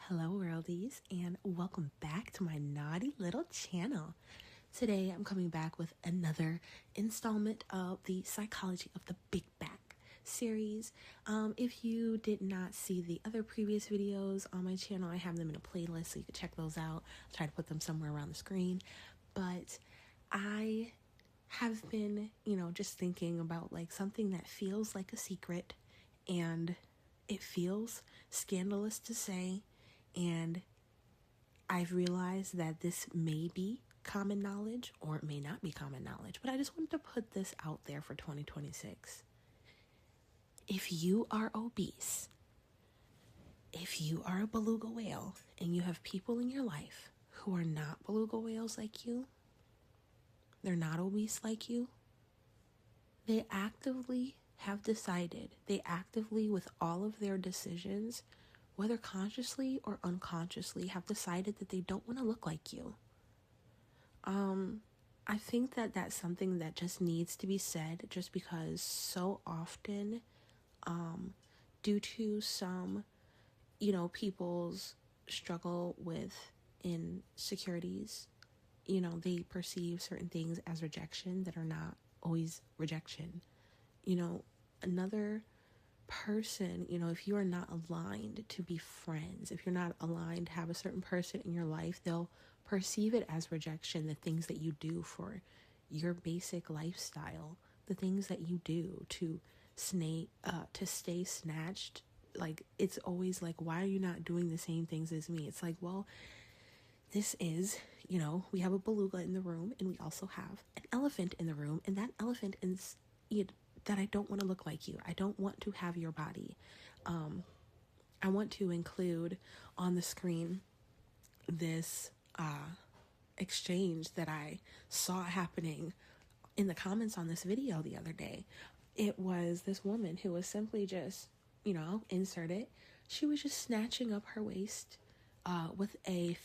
Hello worldies, and welcome back to my naughty little channel. Today I'm coming back with another installment of the Psychology of the Big Back series. If you did not see the other previous videos on my channel, I have them in a playlist so you can check those out. I'll try to put them somewhere around the screen. But I have been, just thinking about like something that feels like a secret and it feels scandalous to say. And I've realized that this may be common knowledge or it may not be common knowledge, but I just wanted to put this out there for 2026. If you are obese, if you are a beluga whale and you have people in your life who are not beluga whales like you, they're not obese like you, they actively have decided, with all of their decisions, whether consciously or unconsciously, have decided that they don't want to look like you. I think that that's something that just needs to be said, just because so often, due to some, people's struggle with insecurities, they perceive certain things as rejection that are not always rejection. Another person, if you are not aligned to be friends, if you're not aligned to have a certain person in your life, they'll perceive it as rejection. The things that you do for your basic lifestyle, the things that you do to stay snatched, like it's always like, why are you not doing the same things as me? It's like, well, this is, we have a beluga in the room and we also have an elephant in the room, and that elephant is that I don't want to look like you. I don't want to have your body. I want to include on the screen this exchange that I saw happening in the comments on this video the other day. It was this woman who was simply just, insert it. She was just snatching up her waist with a,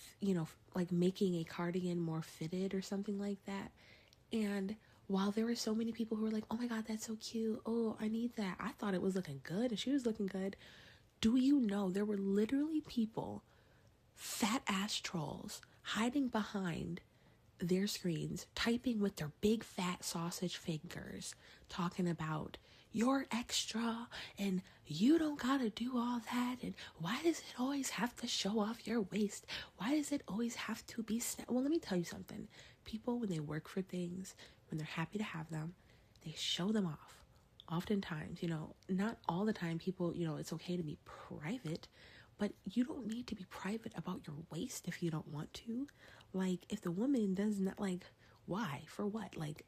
like making a cardigan more fitted or something like that. And while there were so many people who were like, oh my God, that's so cute. Oh, I need that. I thought it was looking good and she was looking good. Do you know there were literally people, fat ass trolls, hiding behind their screens, typing with their big fat sausage fingers, talking about you're extra and you don't gotta do all that, and why does it always have to show off your waist? Why does it always have to be well, let me tell you something. People, when they work for things, when they're happy to have them, they show them off. Oftentimes, not all the time, people, it's okay to be private, but you don't need to be private about your waist if you don't want to. Like, if the woman does not, like, why? For what? Like,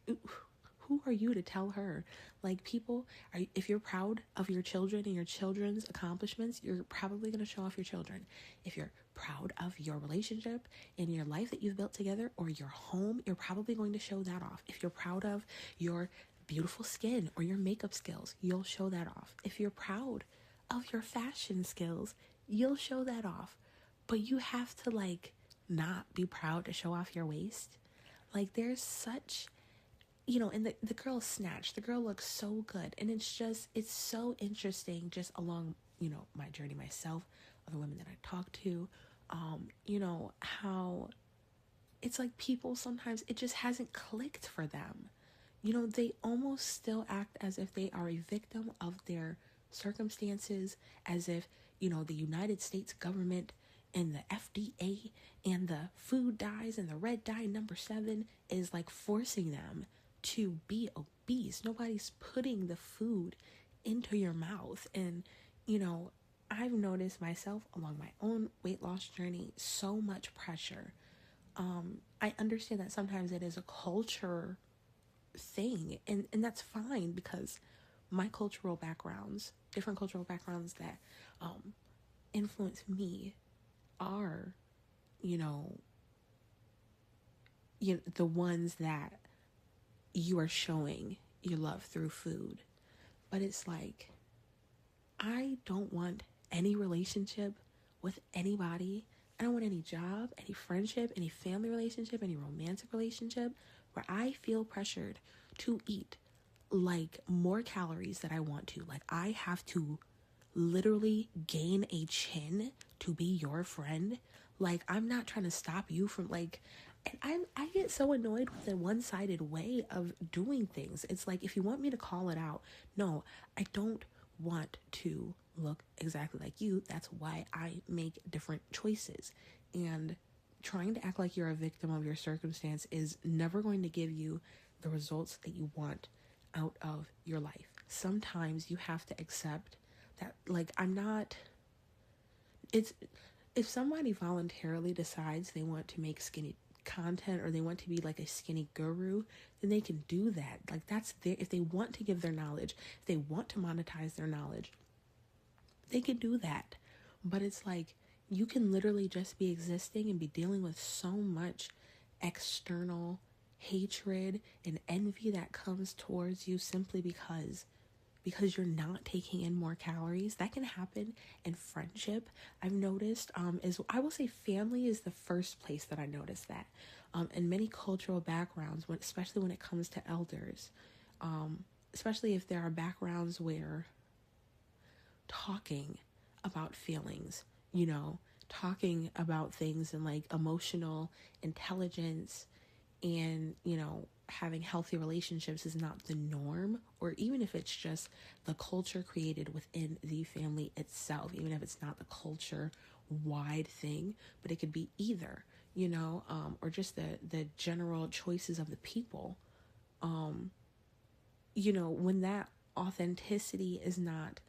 who are you to tell her? Like, people, if you're proud of your children and your children's accomplishments, you're probably going to show off your children. If you're proud of your relationship and your life that you've built together or your home, you're probably going to show that off. If you're proud of your beautiful skin or your makeup skills, you'll show that off. If you're proud of your fashion skills, you'll show that off. But you have to, like, not be proud to show off your waist. Like, there's such, and the girl snatched. The girl looks so good. And it's so interesting just along, my journey myself, other women that I talk to, how it's like people sometimes, it just hasn't clicked for them. They almost still act as if they are a victim of their circumstances, as if, the United States government and the FDA and the food dyes and the red dye number 7 is like forcing them to be obese. Nobody's putting the food into your mouth. And, I've noticed myself along my own weight loss journey, so much pressure. I understand that sometimes it is a culture thing, and that's fine, because my different cultural backgrounds that influence me are, the ones that you are showing your love through food. But it's like, I don't want any relationship with anybody. I don't want any job, any friendship, any family relationship, any romantic relationship where I feel pressured to eat like more calories that I want to. Like, I have to literally gain a chin to be your friend. Like, I'm not trying to stop you from, like, and I get so annoyed with the one-sided way of doing things. It's like, if you want me to call it out, no, I don't want to look exactly like you. That's why I make different choices. And trying to act like you're a victim of your circumstance is never going to give you the results that you want out of your life. Sometimes you have to accept that, like, it's, if somebody voluntarily decides they want to make skinny content or they want to be like a skinny guru, then they can do that. Like, that's their, if they want to give their knowledge, if they want to monetize their knowledge, they can do that. But it's like, you can literally just be existing and be dealing with so much external hatred and envy that comes towards you simply because you're not taking in more calories. That can happen in friendship. I've noticed, is, I will say family is the first place that I noticed that. In many cultural backgrounds, especially when it comes to elders, especially if there are backgrounds where talking about feelings, talking about things and like emotional intelligence and, having healthy relationships is not the norm, or even if it's just the culture created within the family itself, even if it's not the culture wide thing, but it could be either, or just the general choices of the people. When that authenticity is not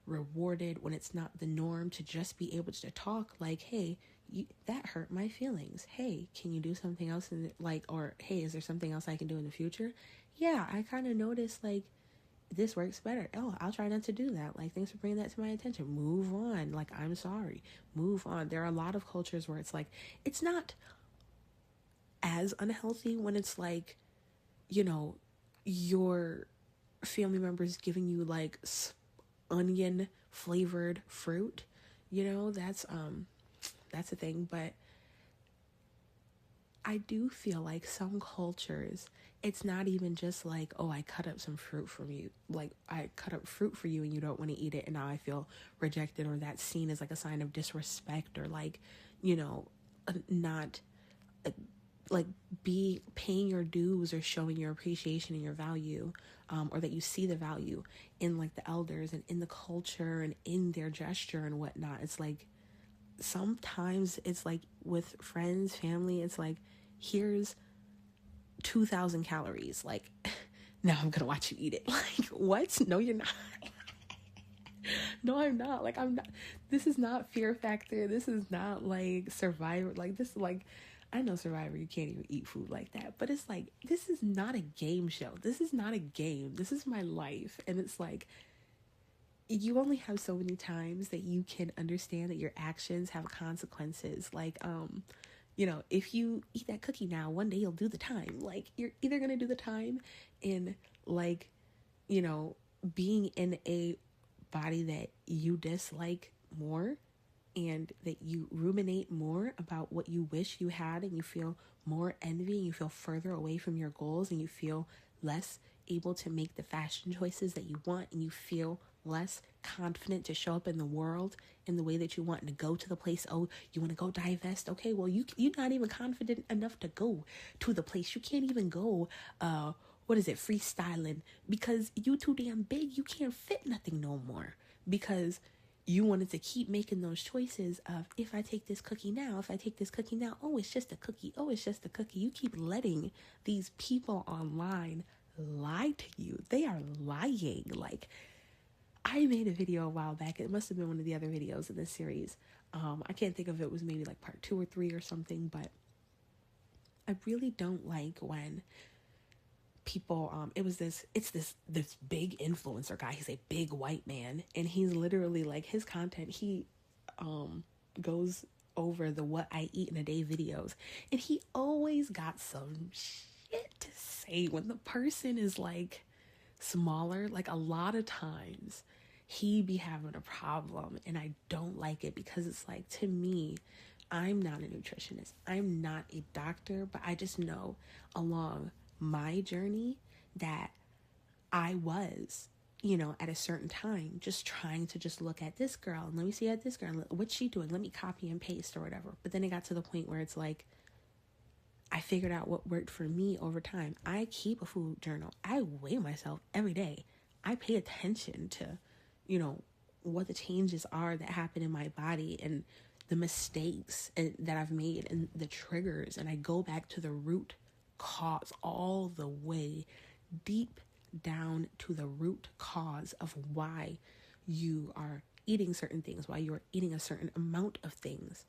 rewarded, when it's not the norm to just be able to talk like, hey, that hurt my feelings. Hey, can you do something else? Or, hey, is there something else I can do in the future? Yeah, I kind of noticed like this works better. Oh, I'll try not to do that. Like, thanks for bringing that to my attention. Move on. Like, I'm sorry. Move on. There are a lot of cultures where it's like, it's not as unhealthy when it's like, your family members giving you like onion flavored fruit, that's a thing. But I do feel like some cultures, it's not even just like, oh, I cut up some fruit from you. Like, I cut up fruit for you and you don't want to eat it, and now I feel rejected, or that's seen as like a sign of disrespect, or like, not like be paying your dues or showing your appreciation and your value, or that you see the value in like the elders and in the culture and in their gesture and whatnot. It's like, sometimes it's like with friends, family, it's like, here's 2,000 calories. Like, now I'm gonna watch you eat it. Like, what? No, you're not. No, I'm not. Like, I'm not. This is not Fear Factor. This is not like Survivor. Like, this is like, I know Survivor, you can't even eat food like that. But it's like, this is not a game show. This is not a game. This is my life. And it's like, you only have so many times that you can understand that your actions have consequences. Like, if you eat that cookie now, one day you'll do the time. Like, you're either going to do the time in like, being in a body that you dislike more, and that you ruminate more about what you wish you had, and you feel more envy, and you feel further away from your goals, and you feel less able to make the fashion choices that you want, and you feel less confident to show up in the world in the way that you want, and to go to the place. Oh, you want to go divest? Okay, well, you're not even confident enough to go to the place. You can't even go freestyling, because you too damn big. You can't fit nothing no more, because you wanted to keep making those choices of, if I take this cookie now, oh, it's just a cookie. Oh, it's just a cookie. You keep letting these people online lie to you. They are lying. Like, I made a video a while back. It must have been one of the other videos in this series. I can't think of it. It was maybe like part 2 or 3 or something, but I really don't like when people, it's this big influencer guy. He's a big white man, and he's literally like, his content, he goes over the what I eat in a day videos, and he always got some shit to say when the person is like smaller. Like, a lot of times he be having a problem, and I don't like it, because it's like, to me, I'm not a nutritionist, I'm not a doctor, but I just know along my journey that I was at a certain time, just trying to just look at this girl and let me see at this girl, what's she doing? Let me copy and paste or whatever. But then it got to the point where it's like, I figured out what worked for me over time. I keep a food journal. I weigh myself every day. I pay attention to, what the changes are that happen in my body and the mistakes that I've made and the triggers. And I go back to the root cause, all the way deep down to the root cause of why you are eating certain things, why you're eating a certain amount of things.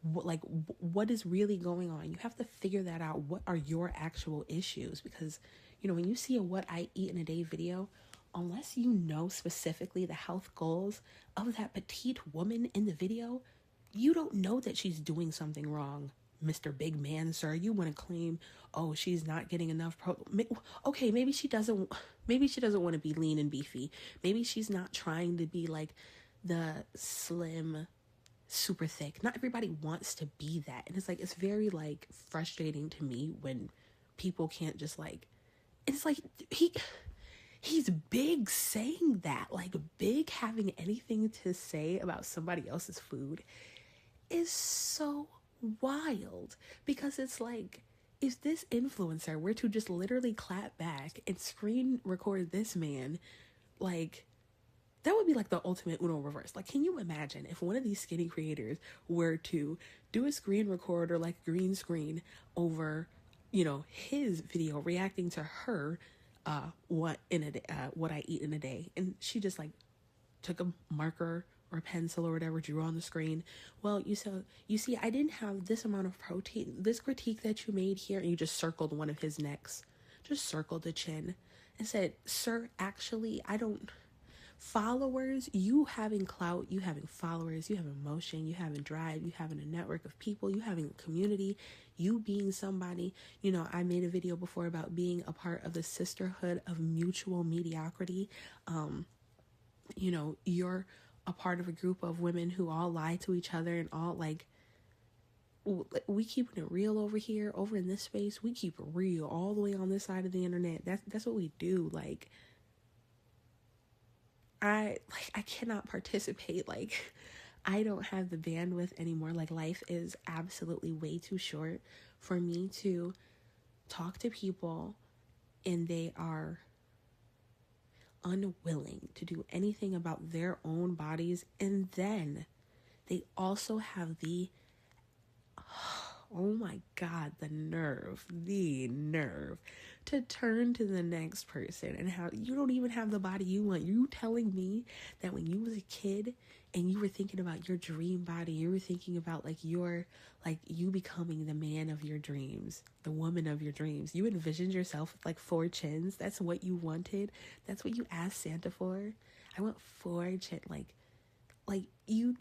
What is really going on? You have to figure that out. What are your actual issues? Because, when you see a what I eat in a day video, unless you know specifically the health goals of that petite woman in the video, you don't know that she's doing something wrong. Mr. Big Man, sir, you want to claim, oh, she's not getting enough okay, maybe she doesn't want to be lean and beefy. Maybe she's not trying to be like the slim, super thick. Not everybody wants to be that. And it's very frustrating to me when people can't just it's like he's big saying that, big having anything to say about somebody else's food is so wild, because it's if this influencer were to just literally clap back and screen record this man, that would be the ultimate Uno reverse. Can you imagine if one of these skinny creators were to do a screen record or green screen over, his video reacting to her, what I eat in a day, and she just took a marker or a pencil or whatever, drew on the screen. Well, you see, I didn't have this amount of protein. This critique that you made here, and you just circled one of his necks, just circled the chin, and said, "Sir, actually, I don't." Followers, you having clout, you having followers, you having emotion, you having drive, you having a network of people, you having a community, you being somebody. I made a video before about being a part of the sisterhood of mutual mediocrity. You're a part of a group of women who all lie to each other and all we keeping it real over here, over in this space. We keep it real all the way on this side of the internet. That's what we do. I cannot participate. I don't have the bandwidth anymore. Life is absolutely way too short for me to talk to people and they are unwilling to do anything about their own bodies, and then they also have the oh my God, the nerve to turn to the next person and how you don't even have the body you want. You telling me that when you was a kid and you were thinking about your dream body, you were thinking about you becoming the man of your dreams, the woman of your dreams. You envisioned yourself with 4 chins. That's what you wanted. That's what you asked Santa for. I want 4 chins. You.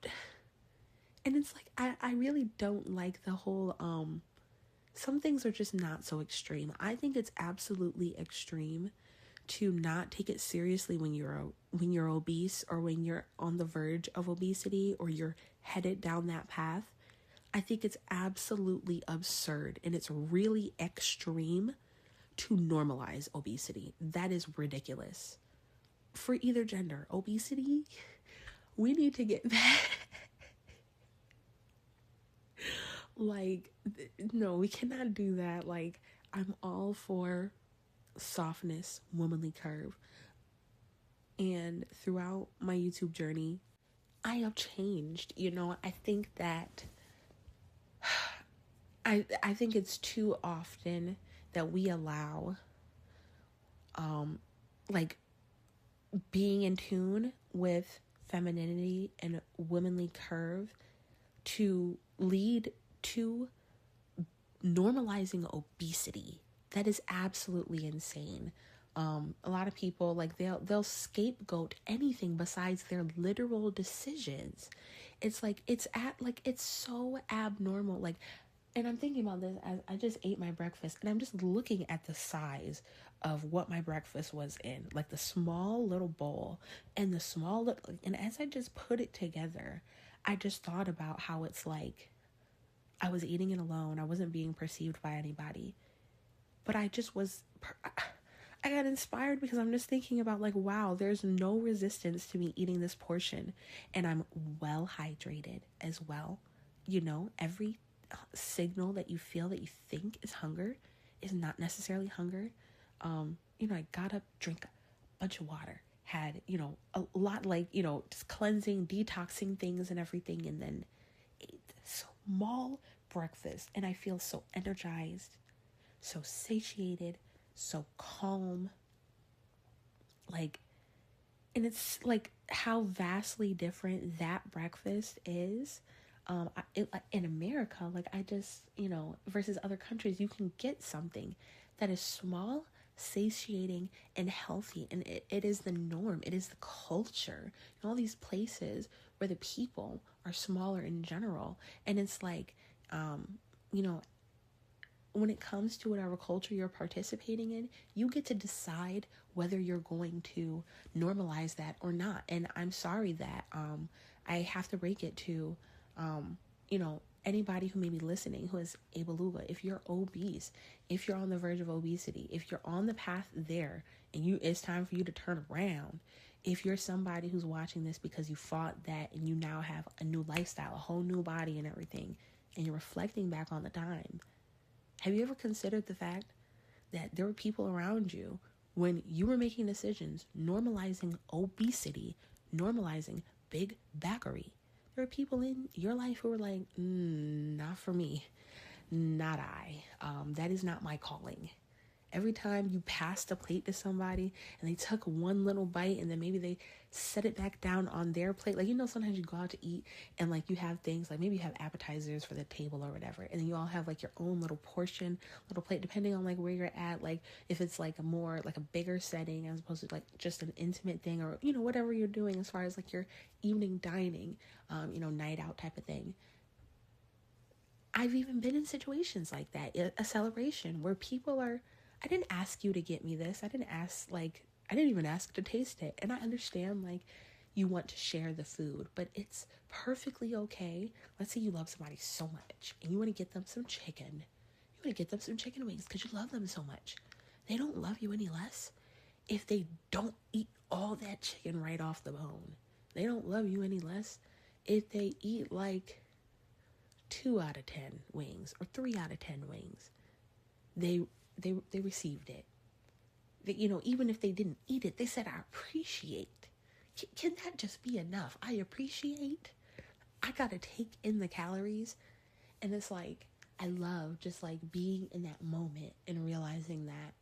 And it's I really don't like the whole, some things are just not so extreme. I think it's absolutely extreme to not take it seriously when you're obese, or when you're on the verge of obesity, or you're headed down that path. I think it's absolutely absurd, and it's really extreme to normalize obesity. That is ridiculous. For either gender, obesity, we need to get back. No, we cannot do that. I'm all for softness, womanly curve. And throughout my YouTube journey, I have changed. I think that I think it's too often that we allow being in tune with femininity and womanly curve to lead to normalizing obesity. That is absolutely insane. A lot of people they'll scapegoat anything besides their literal decisions. It's it's so abnormal. And I'm thinking about this as I just ate my breakfast, and I'm just looking at the size of what my breakfast was in, the small little bowl and the small little, and as I just put it together, I just thought about how it's I was eating it alone. I wasn't being perceived by anybody, but I just was, I got inspired because I'm just thinking about like, wow, there's no resistance to me eating this portion, and I'm well hydrated as well. Every signal that you feel that you think is hunger is not necessarily hunger. I got up, drink a bunch of water, had, a lot, like, just cleansing, detoxing things and everything, and then ate a small breakfast, and I feel so energized, so satiated, so calm. Like, and it's like how vastly different that breakfast is. In America, like I just, versus other countries, you can get something that is small, satiating, and healthy. And it is the norm. It is the culture. All these places where the people are smaller in general. And it's like, you know, when it comes to whatever culture you're participating in, you get to decide whether you're going to normalize that or not. And I'm sorry that I have to break it to, anybody who may be listening who is a beluga. If you're obese, if you're on the verge of obesity, if you're on the path there and it's time for you to turn around, if you're somebody who's watching this because you fought that and you now have a new lifestyle, a whole new body and everything, and you're reflecting back on the time, have you ever considered the fact that there were people around you when you were making decisions, normalizing obesity, normalizing big backery? There are people in your life who are like, not for me, not I. That is not my calling. Every time you passed a plate to somebody and they took one little bite and then maybe they set it back down on their plate. Like, sometimes you go out to eat and like you have things like maybe you have appetizers for the table or whatever. And then you all have like your own little portion, little plate, depending on like where you're at. Like if it's like a more like a bigger setting as opposed to like just an intimate thing or, whatever you're doing as far as like your evening dining, night out type of thing. I've even been in situations like that, a celebration where people are, I didn't ask you to get me this. I didn't even ask to taste it. And I understand like you want to share the food, but it's perfectly okay. Let's say you love somebody so much and you want to get them some chicken. You want to get them some chicken wings because you love them so much. They don't love you any less if they don't eat all that chicken right off the bone. They don't love you any less if they eat like 2 out of 10 wings or 3 out of 10 wings. They received it. Even if they didn't eat it, they said, I appreciate. Can that just be enough? I appreciate. I gotta take in the calories. And it's like, I love just like being in that moment and realizing that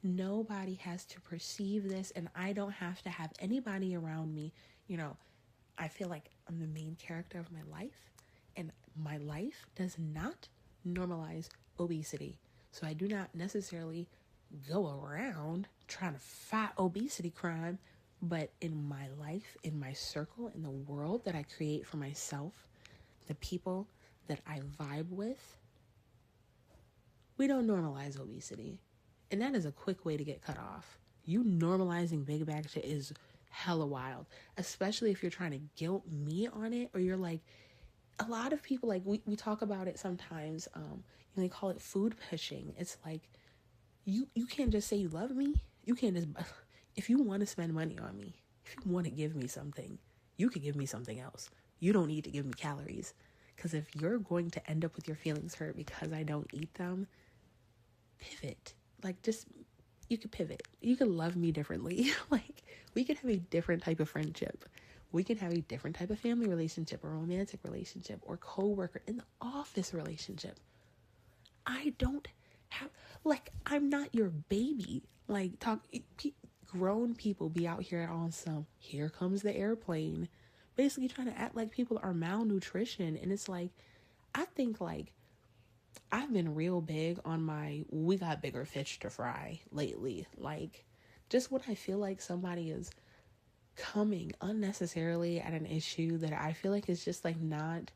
nobody has to perceive this and I don't have to have anybody around me. I feel like I'm the main character of my life and my life does not normalize obesity. So I do not necessarily go around trying to fight obesity crime, but in my life, in my circle, in the world that I create for myself, the people that I vibe with, we don't normalize obesity. And that is a quick way to get cut off. You normalizing big bag shit is hella wild, especially if you're trying to guilt me on it or you're like, a lot of people, like we talk about it sometimes, they call it food pushing. It's like, you can't just say you love me. You can't just, if you want to spend money on me, if you want to give me something, you could give me something else. You don't need to give me calories. Because if you're going to end up with your feelings hurt because I don't eat them, pivot. Like you could pivot. You could love me differently. Like we could have a different type of friendship. We can have a different type of family relationship or romantic relationship or co-worker in the office relationship. I don't have, like, I'm not your baby. Like, grown people be out here on some, here comes the airplane, basically trying to act like people are malnutrition. And it's like, I think like, I've been real big on we got bigger fish to fry lately. Like, just when I feel like somebody is coming unnecessarily at an issue that I feel like is just like not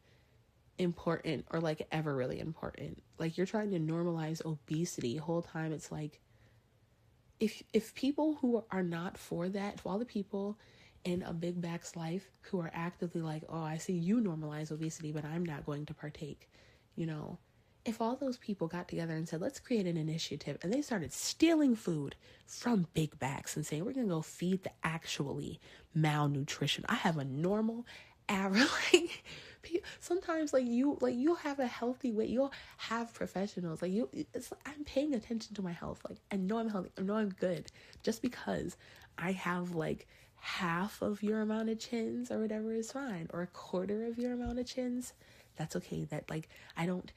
important or like ever really important. Like you're trying to normalize obesity the whole time. It's like if people who are not for that, if all the people in a big back's life who are actively like, oh, I see you normalize obesity, but I'm not going to partake, if all those people got together and said, let's create an initiative, and they started stealing food from big bags and saying, we're going to go feed the actually malnutrition. I have a normal average, sometimes you'll have a healthy weight. You'll have professionals I'm paying attention to my health. Like, I know I'm healthy. I know I'm good. Just because I have like half of your amount of chins or whatever is fine, or a quarter of your amount of chins, that's okay. That like, I don't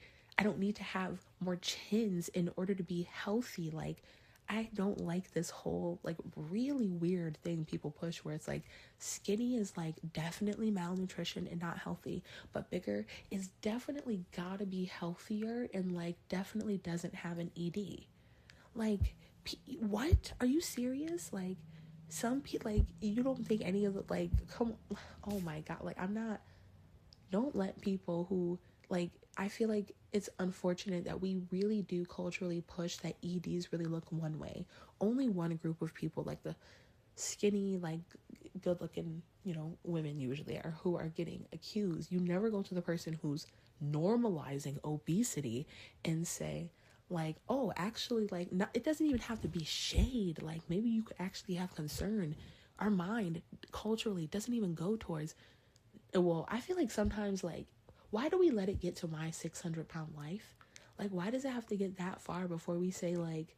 need to have more chins in order to be healthy. Like, I don't like this whole like really weird thing people push where it's like skinny is like definitely malnutrition and not healthy, but bigger is definitely gotta be healthier and like definitely doesn't have an ED. Like, what? Are you serious? Like, some people, like, you don't think any of the, like, come on. Oh my God. Like, don't let people who, like, I feel like it's unfortunate that we really do culturally push that EDs really look one way. Only one group of people, like the skinny, like, good looking, women usually are who are getting accused. You never go to the person who's normalizing obesity and say, like, oh, actually, like, not, it doesn't even have to be shade. Like, maybe you could actually have concern. Our mind culturally doesn't even go towards, well, I feel like sometimes, like, why do we let it get to my 600-pound life? Like, why does it have to get that far before we say, like,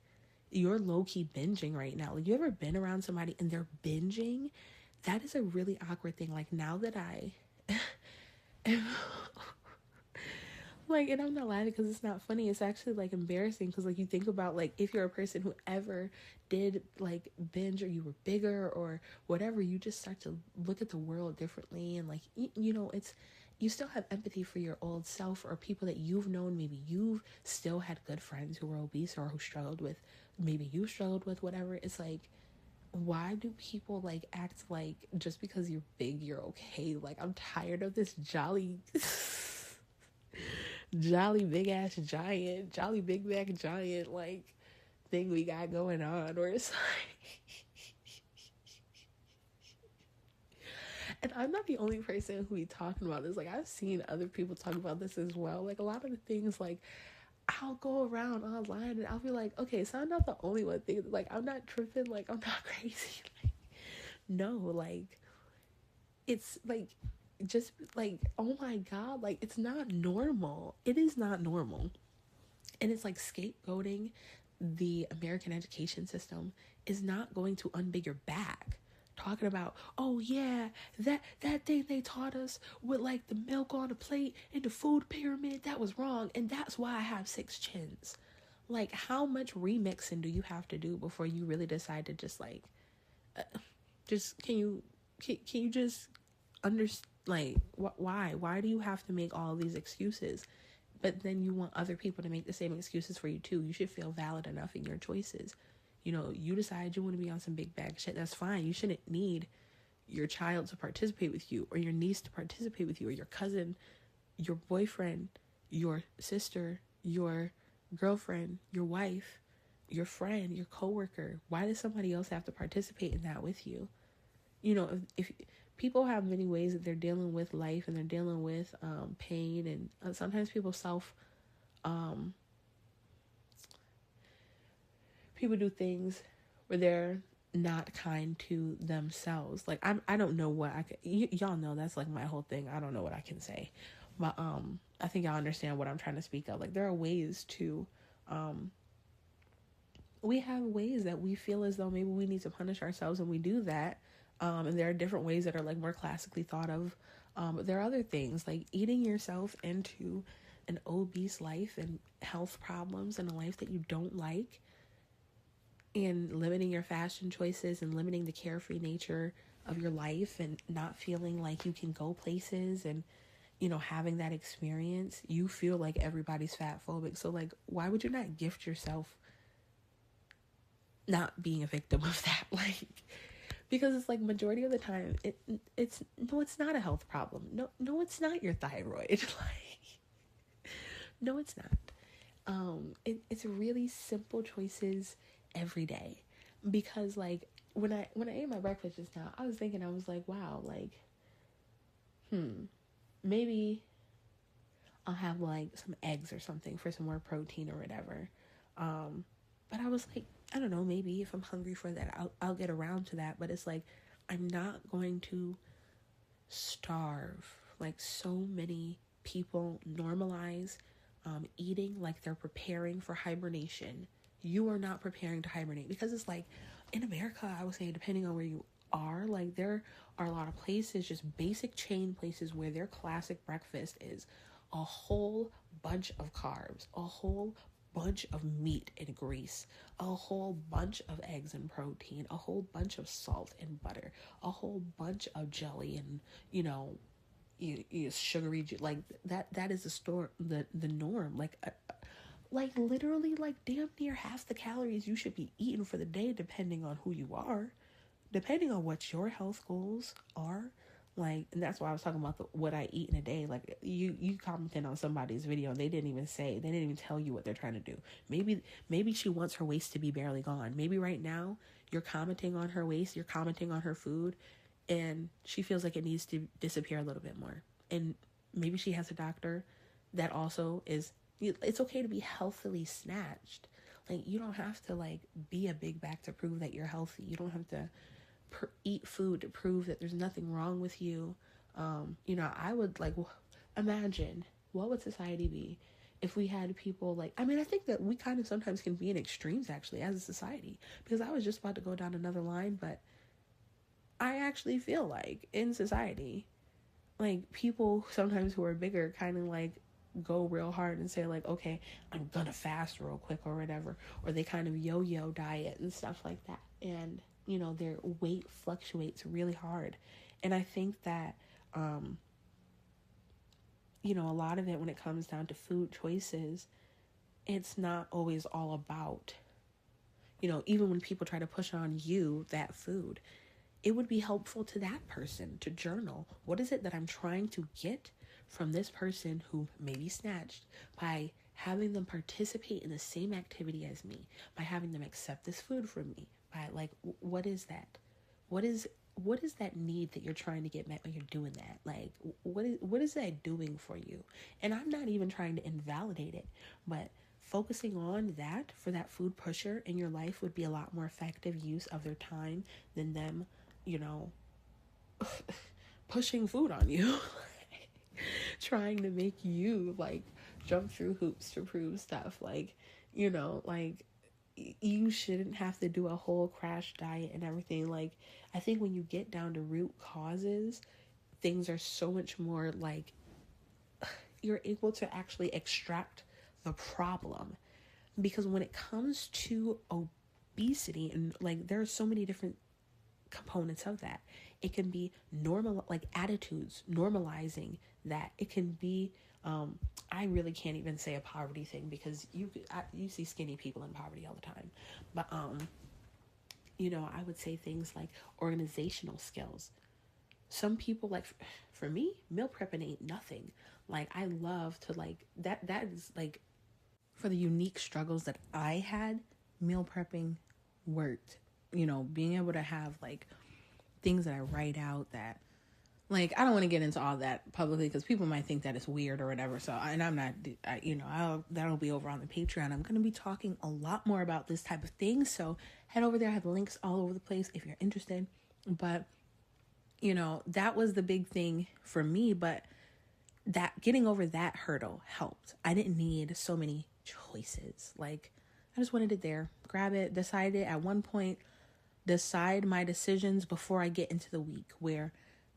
you're low-key binging right now? Like, you ever been around somebody and they're binging? That is a really awkward thing. Like, now that I like, and I'm not laughing because it's not funny. It's actually like embarrassing because like you think about like if you're a person who ever did like binge, or you were bigger or whatever, you just start to look at the world differently. And like, it's, you still have empathy for your old self or people that you've known. Maybe you've still had good friends who were obese or who struggled with, maybe you struggled with whatever. It's like, why do people like act like just because you're big, you're okay? Like, I'm tired of this jolly jolly big ass giant, jolly big back giant, like, thing we got going on, where it's like, and I'm not the only person who be talking about this. Like, I've seen other people talk about this as well. Like, a lot of the things, like, I'll go around online and I'll be like, okay, so I'm not the only one thinking, like, I'm not tripping, like, I'm not crazy. Like, no, like, it's like, just like, oh my God, like, it's not normal. It is not normal. And it's like scapegoating the American education system is not going to unbig your back. Talking about, oh yeah, that thing they taught us with like the milk on a plate and the food pyramid, that was wrong, and that's why I have 6 chins. Like, how much remixing do you have to do before you really decide to just like, just can you just understand, like, why do you have to make all these excuses? But then you want other people to make the same excuses for you too. You should feel valid enough in your choices. You decide you want to be on some big bag shit, that's fine. You shouldn't need your child to participate with you, or your niece to participate with you, or your cousin, your boyfriend, your sister, your girlfriend, your wife, your friend, your coworker. Why does somebody else have to participate in that with you? If people have many ways that they're dealing with life and they're dealing with pain, and sometimes people do things where they're not kind to themselves. Like, I don't know what I could, y'all know that's like my whole thing. I don't know what I can say, but I think y'all understand what I'm trying to speak of. Like, there are ways to we have ways that we feel as though maybe we need to punish ourselves, and we do that. And there are different ways that are like more classically thought of. But there are other things like eating yourself into an obese life and health problems and a life that you don't like, and limiting your fashion choices and limiting the carefree nature of your life and not feeling like you can go places and, having that experience. You feel like everybody's fat phobic. So like, why would you not gift yourself not being a victim of that? Like, because it's like majority of the time it's not a health problem. No, it's not your thyroid. Like, no, it's not. It's really simple choices every day. Because like when I ate my breakfast just now, I was like, wow, like, maybe I'll have like some eggs or something for some more protein or whatever. But I was like, I don't know, maybe if I'm hungry for that, I'll get around to that. But it's like, I'm not going to starve. Like, so many people normalize eating like they're preparing for hibernation. You are not preparing to hibernate, because it's like in America, I would say, depending on where you are, like there are a lot of places, just basic chain places, where their classic breakfast is a whole bunch of carbs, a whole bunch of meat and grease, a whole bunch of eggs and protein, a whole bunch of salt and butter, a whole bunch of jelly and, you sugary, like that is the norm. Like literally, like damn near half the calories you should be eating for the day, depending on who you are, depending on what your health goals are. Like, and that's why I was talking about what I eat in a day. Like, you commented on somebody's video and they didn't even tell you what they're trying to do. Maybe she wants her waist to be barely gone. Maybe right now you're commenting on her waist, you're commenting on her food, and she feels like it needs to disappear a little bit more. And maybe she has a doctor that also is, it's okay to be healthily snatched. Like, you don't have to like be a big back to prove that you're healthy. You don't have to eat food to prove that there's nothing wrong with you. I would like imagine, what would society be if we had people like, I mean, I think that we kind of sometimes can be in extremes actually as a society, because I was just about to go down another line, but I actually feel like in society, like people sometimes who are bigger kind of like go real hard and say like, okay, I'm gonna fast real quick or whatever, or they kind of yo-yo diet and stuff like that, and their weight fluctuates really hard. And I think that a lot of it, when it comes down to food choices, it's not always all about, even when people try to push on you that food, it would be helpful to that person to journal, what is it that I'm trying to get from this person who may be snatched, by having them participate in the same activity as me, by having them accept this food from me, by like, what is that? What is that need that you're trying to get met when you're doing that? Like, what is that doing for you? And I'm not even trying to invalidate it, but focusing on that for that food pusher in your life would be a lot more effective use of their time than them, pushing food on you, trying to make you like jump through hoops to prove stuff. Like, like you shouldn't have to do a whole crash diet and everything. Like, I think when you get down to root causes, things are so much more like you're able to actually extract the problem. Because when it comes to obesity, and like there are so many different components of that. It can be normal, like attitudes, normalizing that. It can be, I really can't even say a poverty thing, because you see skinny people in poverty all the time. But, I would say things like organizational skills. Some people, like, for me, meal prepping ain't nothing. Like, I love to like, that is like, for the unique struggles that I had, meal prepping worked. Being able to have like things that I write out that, like, I don't want to get into all that publicly because people might think that it's weird or whatever. So, and I'm not, that'll be over on the Patreon. I'm going to be talking a lot more about this type of thing. So head over there. I have links all over the place if you're interested. But, that was the big thing for me. But that getting over that hurdle helped. I didn't need so many choices. Like, I just wanted it there, grab it, decide it at one point, decide my decisions before I get into the week where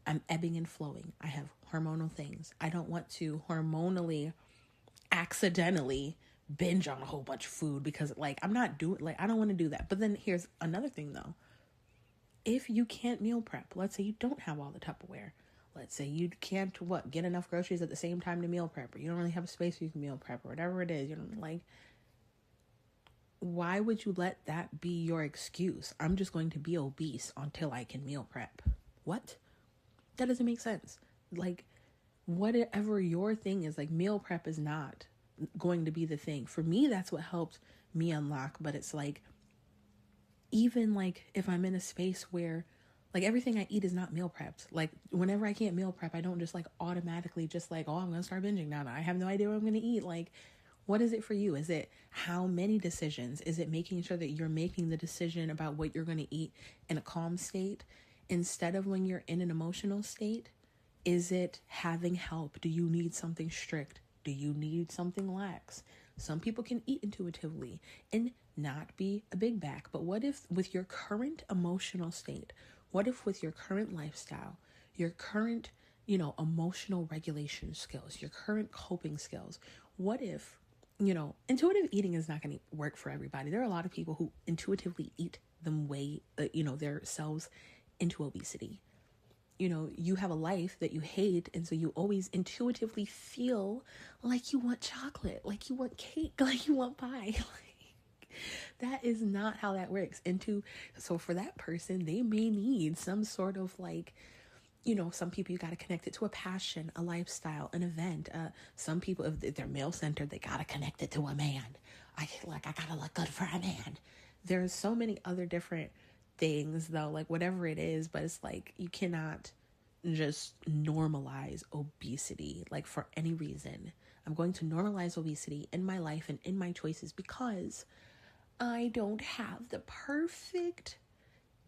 I'm ebbing and flowing. I have hormonal things. I don't want to hormonally accidentally binge on a whole bunch of food, because like I don't want to do that. But then here's another thing though. If you can't meal prep, let's say you don't have all the Tupperware. Let's say you can't get enough groceries at the same time to meal prep, or you don't really have a space where you can meal prep, or whatever it is, why would you let that be your excuse? I'm just going to be obese until I can meal prep. What? That doesn't make sense. Like, whatever your thing is, like, meal prep is not going to be the thing. For me, that's what helped me unlock. But it's like, even like if I'm in a space where Like everything I eat is not meal prepped. Like whenever I can't meal prep, I don't just like automatically just like, oh, I'm gonna start binging now. I have no idea what I'm gonna eat. Like, what is it for you? Is it how many decisions? Is it making sure that you're making the decision about what you're gonna eat in a calm state instead of when you're in an emotional state? Is it having help? Do you need something strict? Do you need something lax? Some people can eat intuitively and not be a big back. But what if with your current emotional state, what if with your current lifestyle, your current, emotional regulation skills, your current coping skills, what if, intuitive eating is not going to work for everybody. There are a lot of people who intuitively eat them way, their selves into obesity. You have a life that you hate, and so you always intuitively feel like you want chocolate, like you want cake, like you want pie. That is not how that works. So for that person, they may need some sort of some people, you got to connect it to a passion, a lifestyle, an event. Some people, if they're male centered, they got to connect it to a man. I gotta look good for a man. There's so many other different things though, like whatever it is, but it's like you cannot just normalize obesity like for any reason. I'm going to normalize obesity in my life and in my choices because I don't have the perfect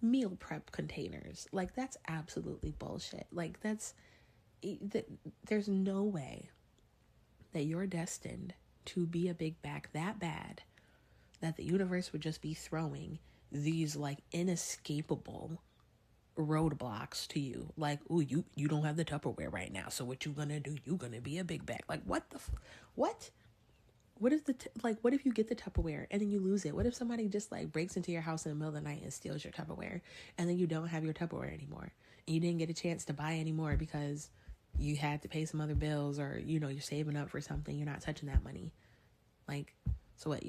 meal prep containers. Like that's absolutely bullshit. Like there's no way that you're destined to be a big back that bad that the universe would just be throwing these like inescapable roadblocks to you. Like, oh, you don't have the Tupperware right now, so what you gonna do? You gonna be a big back. Like, what what if what if you get the Tupperware and then you lose it? What if somebody just like breaks into your house in the middle of the night and steals your Tupperware, and then you don't have your Tupperware anymore, and you didn't get a chance to buy anymore because you had to pay some other bills, or you're saving up for something, you're not touching that money. Like, so what?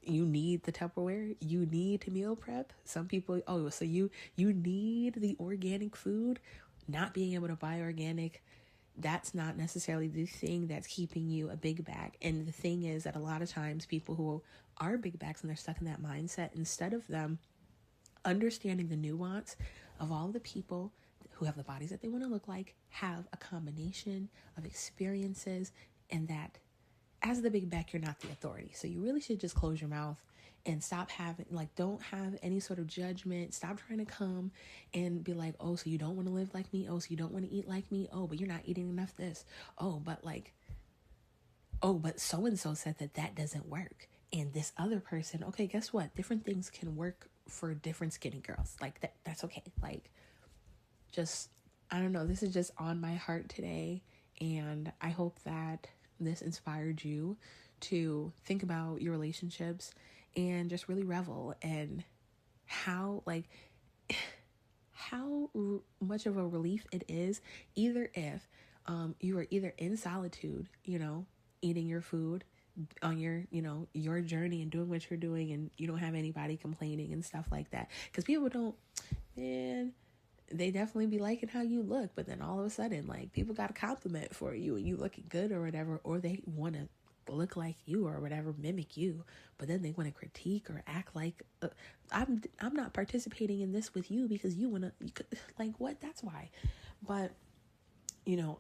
You need the Tupperware. You need to meal prep. Some people, so you need the organic food. Not being able to buy organic, that's not necessarily the thing that's keeping you a big bag. And the thing is that a lot of times people who are big bags and they're stuck in that mindset, instead of them understanding the nuance of all the people who have the bodies that they want to look like, have a combination of experiences, and that as the big back, you're not the authority. So you really should just close your mouth and stop having, don't have any sort of judgment. Stop trying to come and be like, oh, so you don't want to live like me? Oh, so you don't want to eat like me? Oh, but you're not eating enough this. Oh, but so-and-so said that doesn't work. And this other person, okay, guess what? Different things can work for different skinny girls. That's okay. I don't know. This is just on my heart today. And I hope that this inspired you to think about your relationships and just really revel in how much of a relief it is, either if you are either in solitude, eating your food on your journey and doing what you're doing, and you don't have anybody complaining and stuff like that, because people don't, man, they definitely be liking how you look, but then all of a sudden, people got a compliment for you and you looking good or whatever, or they want to look like you or whatever, mimic you, but then they want to critique or act like I'm not participating in this with you because you want to, what? That's why. But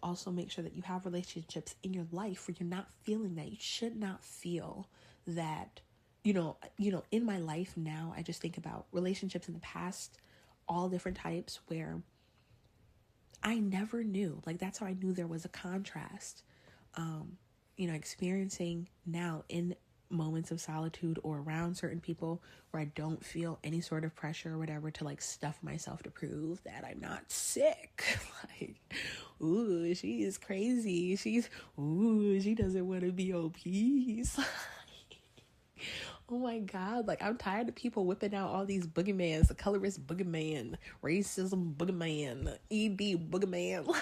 also make sure that you have relationships in your life where you're not feeling that. You should not feel that, in my life now, I just think about relationships in the past, all different types, where I never knew, that's how I knew there was a contrast, experiencing now in moments of solitude or around certain people where I don't feel any sort of pressure or whatever to stuff myself to prove that I'm not sick. Ooh, she is crazy. She doesn't want to be obese. Oh my God, I'm tired of people whipping out all these boogeymans, the colorist boogeyman, racism boogeyman, ED boogeyman.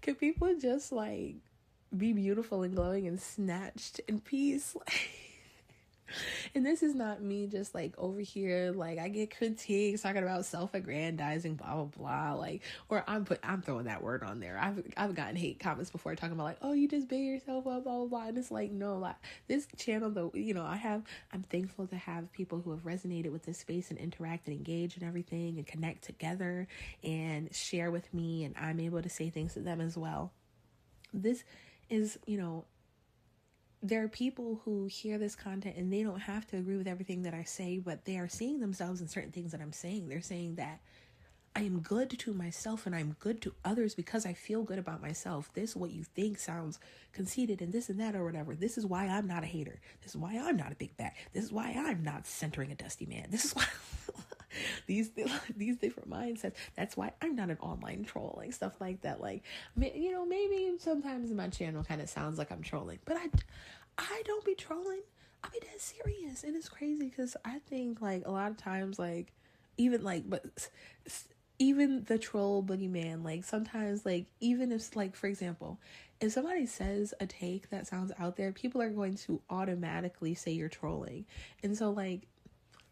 Can people just be beautiful and glowing and snatched in peace? And this is not me just like over here, like I get critiques talking about self-aggrandizing, blah blah blah, like, or I'm throwing that word on there. I've gotten hate comments before talking about like, oh, you just big yourself up, blah blah blah. And it's like, no, like this channel though, I'm thankful to have people who have resonated with this space and interact and engage and everything and connect together and share with me, and I'm able to say things to them as well. This is, there are people who hear this content and they don't have to agree with everything that I say, but they are seeing themselves in certain things that I'm saying. They're saying that I am good to myself and I'm good to others because I feel good about myself. This, what you think sounds conceited and this and that or whatever. This is why I'm not a hater. This is why I'm not a big bag. This is why I'm not centering a dusty man. This is why these different mindsets. That's why I'm not an online troll, like stuff like that. Like, maybe sometimes my channel kind of sounds like I'm trolling, but I don't be trolling. I be dead serious. And it's crazy because I think like a lot of times, like even like, but even the troll boogeyman, like sometimes, like even if, like, for example, if somebody says a take that sounds out there, people are going to automatically say you're trolling. And so like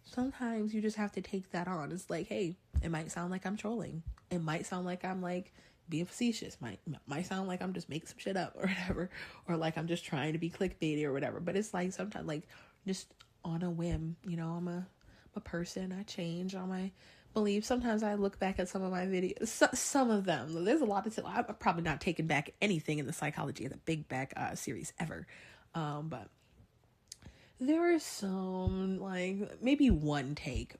sometimes you just have to take that on. It's like, hey, it might sound like I'm trolling. It might sound like I'm like being facetious. Might sound like I'm just making some shit up or whatever, or like I'm just trying to be clickbaity or whatever. But it's like sometimes, like, just on a whim, I'm a person. I change on my beliefs. Sometimes I look back at some of my videos, some of them. There's a lot of, I'm probably not taking back anything in the Psychology of the Big Back series ever, but there are some, like, maybe one take.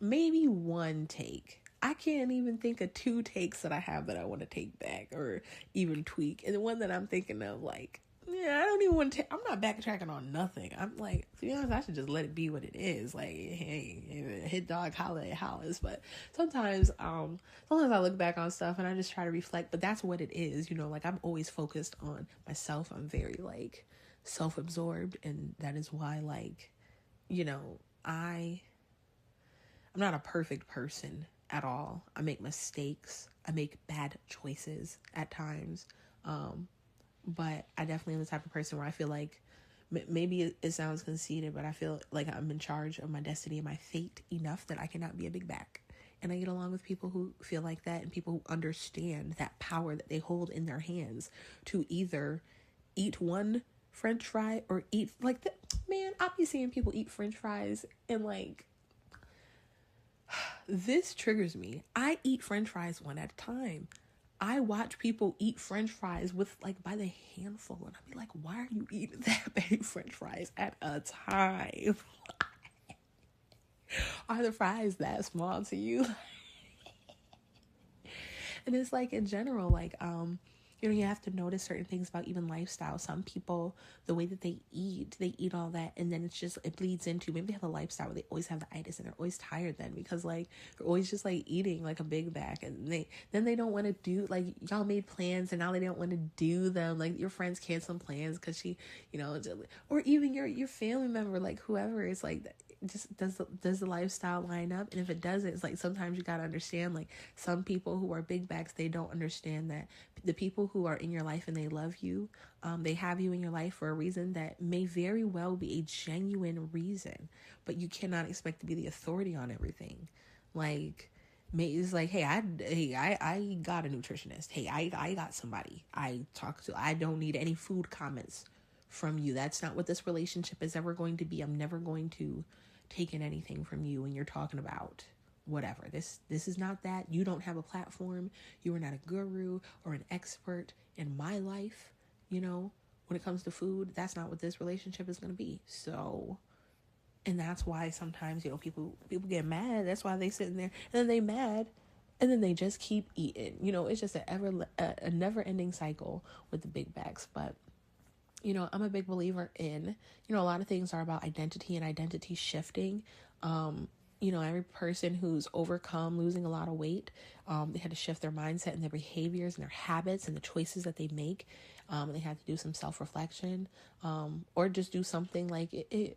I can't even think of 2 takes that I have that I want to take back or even tweak. And the one that I'm thinking of, like, yeah, I don't even want to I'm not backtracking on nothing. I'm like, to be honest, I should just let it be what it is. Like, hey, hit dog, holla, it hollers. But sometimes I look back on stuff and I just try to reflect, but that's what it is. Like, I'm always focused on myself. I'm very, like, self-absorbed, and that is why, like, I'm not a perfect person at all. I make mistakes. I make bad choices at times. But I definitely am the type of person where I feel like maybe it sounds conceited, but I feel like I'm in charge of my destiny and my fate enough that I cannot be a big back. And I get along with people who feel like that, and people who understand that power that they hold in their hands to either eat one French fry or eat, like, man, I'll be seeing people eat French fries and, like, this triggers me. I eat French fries one at a time. I watch people eat French fries with, like, by the handful, and I'll be like, why are you eating that many French fries at a time? Are the fries that small to you? And it's like, in general, like, you have to notice certain things about even lifestyle. Some people, the way that they eat all that, and then it bleeds into, maybe they have a lifestyle where they always have the itis and they're always tired then, because, like, they're always just, like, eating like a big bag, and they don't want to do, like, y'all made plans and now they don't want to do them. Like, your friends cancel plans because she, or even your family member, like, whoever, is like, just does the lifestyle line up? And if it doesn't, it's like, sometimes you gotta understand, like, some people who are big bags, they don't understand that the people who are in your life and they love you, they have you in your life for a reason that may very well be a genuine reason, but you cannot expect to be the authority on everything. Like, it's like, hey, I got a nutritionist. Hey, I got somebody I talk to. I don't need any food comments from you. That's not what this relationship is ever going to be. I'm never going to take in anything from you when you're talking about whatever. This is not that. You don't have a platform. You are not a guru or an expert in my life. When it comes to food, that's not what this relationship is going to be. So, and that's why sometimes, people get mad. That's why they sitting there and then they mad and then they just keep eating. It's just a never ending cycle with the big bags. But I'm a big believer in, a lot of things are about identity and identity shifting. Every person who's overcome losing a lot of weight, they had to shift their mindset and their behaviors and their habits and the choices that they make. They had to do some self-reflection, or just do something like they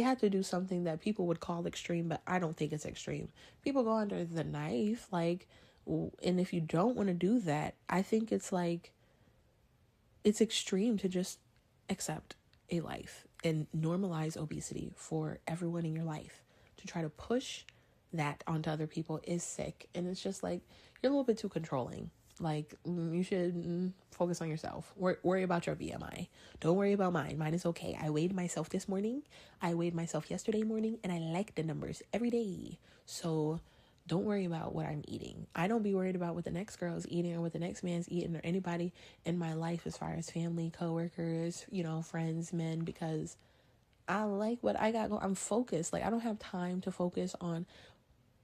had to do something that people would call extreme, but I don't think it's extreme. People go under the knife, like, and if you don't want to do that, I think it's like, it's extreme to just accept a life and normalize obesity for everyone in your life. To try to push that onto other people is sick. And it's just like, you're a little bit too controlling. Like, you should focus on yourself. Worry about your BMI. Don't worry about mine. Mine is okay. I weighed myself this morning. I weighed myself yesterday morning. And I like the numbers every day. So don't worry about what I'm eating. I don't be worried about what the next girl is eating or what the next man's eating or anybody in my life as far as family, coworkers, friends, men, because I like what I got going. I'm focused. Like, I don't have time to focus on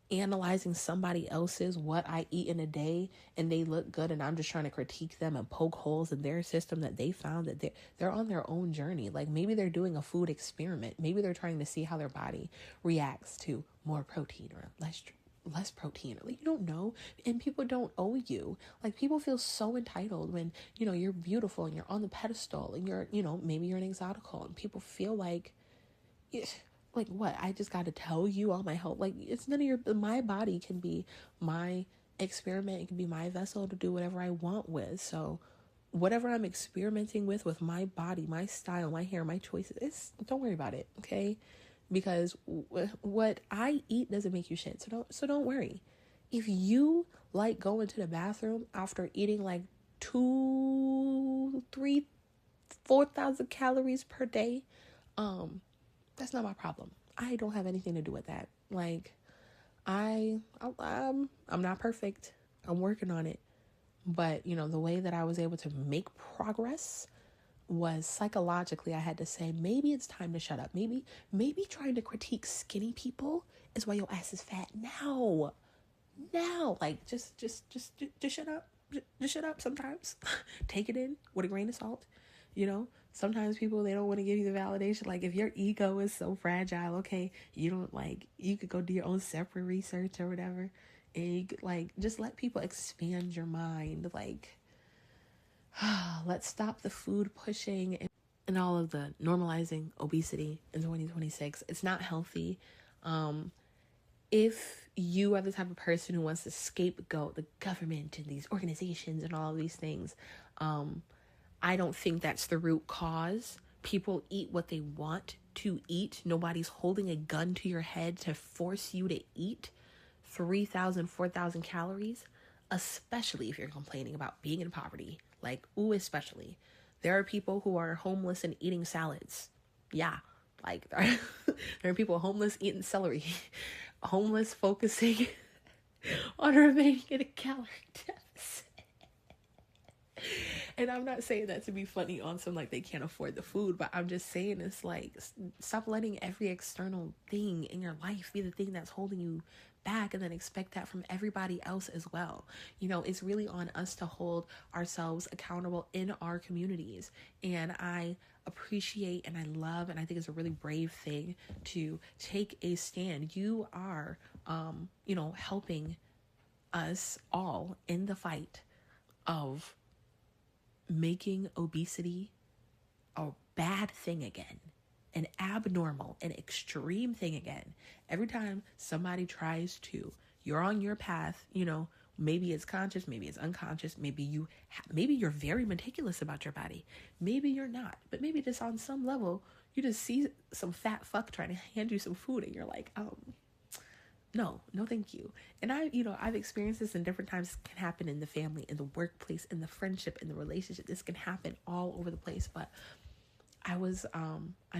analyzing somebody else's what I eat in a day and they look good and I'm just trying to critique them and poke holes in their system that they found that they're on their own journey. Like, maybe they're doing a food experiment. Maybe they're trying to see how their body reacts to more protein or less protein. Like, you don't know, and people don't owe you. Like, people feel so entitled when you're beautiful and you're on the pedestal and you're maybe you're an exotical and people feel like what, I just got to tell you all my health. Like, it's none of your, my body can be my experiment. It can be my vessel to do whatever I want with. So whatever I'm experimenting with my body, my style, my hair, my choices, don't worry about it. Okay. Because what I eat doesn't make you shit. So don't worry. If you like going to the bathroom after eating like 2, 3, 4,000 calories per day, that's not my problem. I don't have anything to do with that. Like, I'm not perfect. I'm working on it. But, the way that I was able to make progress was psychologically, I had to say, maybe it's time to shut up. Maybe trying to critique skinny people is why your ass is fat now. Like, just shut up. Just shut up sometimes. Take it in with a grain of salt. Sometimes people, they don't want to give you the validation. Like, if your ego is so fragile, okay, you could go do your own separate research or whatever. And you could, just let people expand your mind. Like, let's stop the food pushing and all of the normalizing obesity in 2026. It's not healthy. If you are the type of person who wants to scapegoat the government and these organizations and all of these things, I don't think that's the root cause. People eat what they want to eat. Nobody's holding a gun to your head to force you to eat 3,000, 4,000 calories, especially if you're complaining about being in poverty. Like, especially. There are people who are homeless and eating salads. Yeah. Like, there are people homeless eating celery. Homeless focusing on remaining in a calorie deficit. And I'm not saying that to be funny on some, like, they can't afford the food, but I'm just saying it's like, stop letting every external thing in your life be the thing that's holding you back and then expect that from everybody else as well. It's really on us to hold ourselves accountable in our communities. And I appreciate and I love, and I think it's a really brave thing to take a stand. You are, helping us all in the fight of making obesity a bad thing again, an abnormal, an extreme thing again. Every time somebody tries to, you're on your path, maybe it's conscious, maybe it's unconscious, maybe you're very meticulous about your body, maybe you're not, but maybe just on some level, you just see some fat fuck trying to hand you some food and you're like, no, thank you. And I've experienced this in different times. This can happen in the family, in the workplace, in the friendship, in the relationship. This can happen all over the place. But I was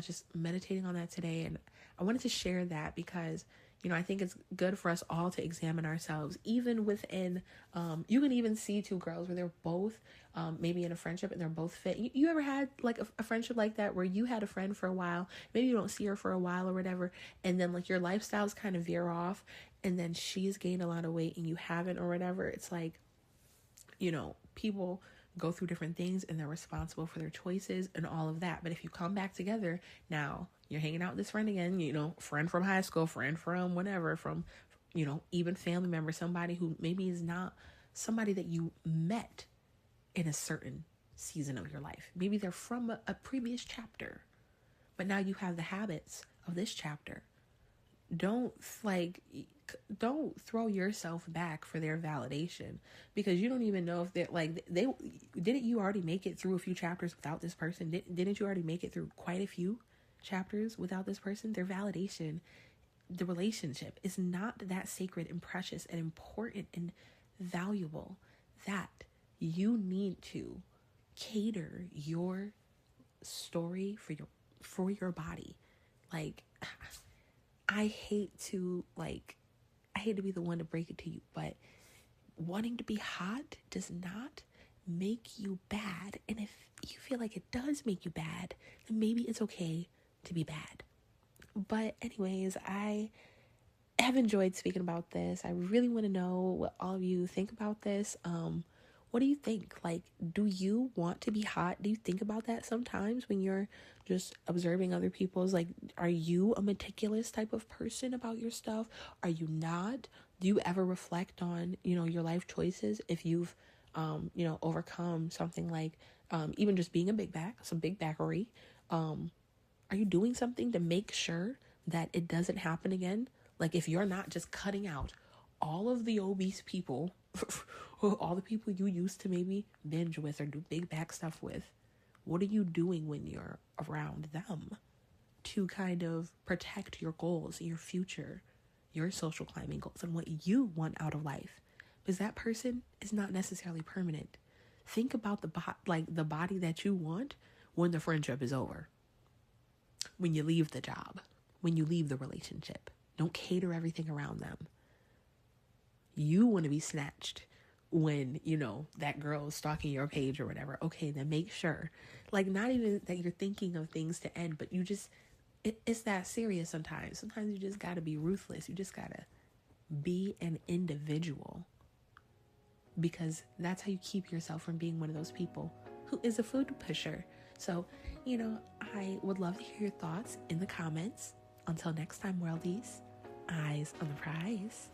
just meditating on that today, and I wanted to share that because I think it's good for us all to examine ourselves, even within, you can even see two girls where they're both maybe in a friendship and they're both fit. You ever had like a friendship like that where you had a friend for a while, maybe you don't see her for a while or whatever, and then like your lifestyles kind of veer off and then she's gained a lot of weight and you haven't or whatever. It's like, people go through different things and they're responsible for their choices and all of that. But if you come back together, now you're hanging out with this friend again, friend from high school, friend from whatever, from, even family member, somebody who maybe is not somebody that you met in a certain season of your life. Maybe they're from a previous chapter, but now you have the habits of this chapter. Don't throw yourself back for their validation, because you don't even know if didn't you already make it through a few chapters without this person? Didn't you already make it through quite a few? chapters without this person, their validation, the relationship is not that sacred and precious and important and valuable that you need to cater your story for your body. Like, I hate to be the one to break it to you, but wanting to be hot does not make you bad. And if you feel like it does make you bad, then maybe it's okay to be bad. But anyways, I have enjoyed speaking about this. I really want to know what all of you think about this. What do you think? Like, do you want to be hot? Do you think about that sometimes when you're just observing other people's, like, are you a meticulous type of person about your stuff? Are you not? Do you ever reflect on, your life choices? If you've, overcome something like, even just being a big back, some big backery, are you doing something to make sure that it doesn't happen again? Like, if you're not just cutting out all of the obese people, all the people you used to maybe binge with or do big back stuff with, what are you doing when you're around them to kind of protect your goals, your future, your social climbing goals, and what you want out of life? Because that person is not necessarily permanent. Think about the body that you want when the friendship is over, when you leave the job, when you leave the relationship. Don't cater everything around them. You want to be snatched when, that girl is stalking your page or whatever. Okay, then make sure. Like, not even that you're thinking of things to end, but you just, it's that serious sometimes. Sometimes you just got to be ruthless. You just got to be an individual. Because that's how you keep yourself from being one of those people who is a food pusher. So, I would love to hear your thoughts in the comments. Until next time, worldies, eyes on the prize.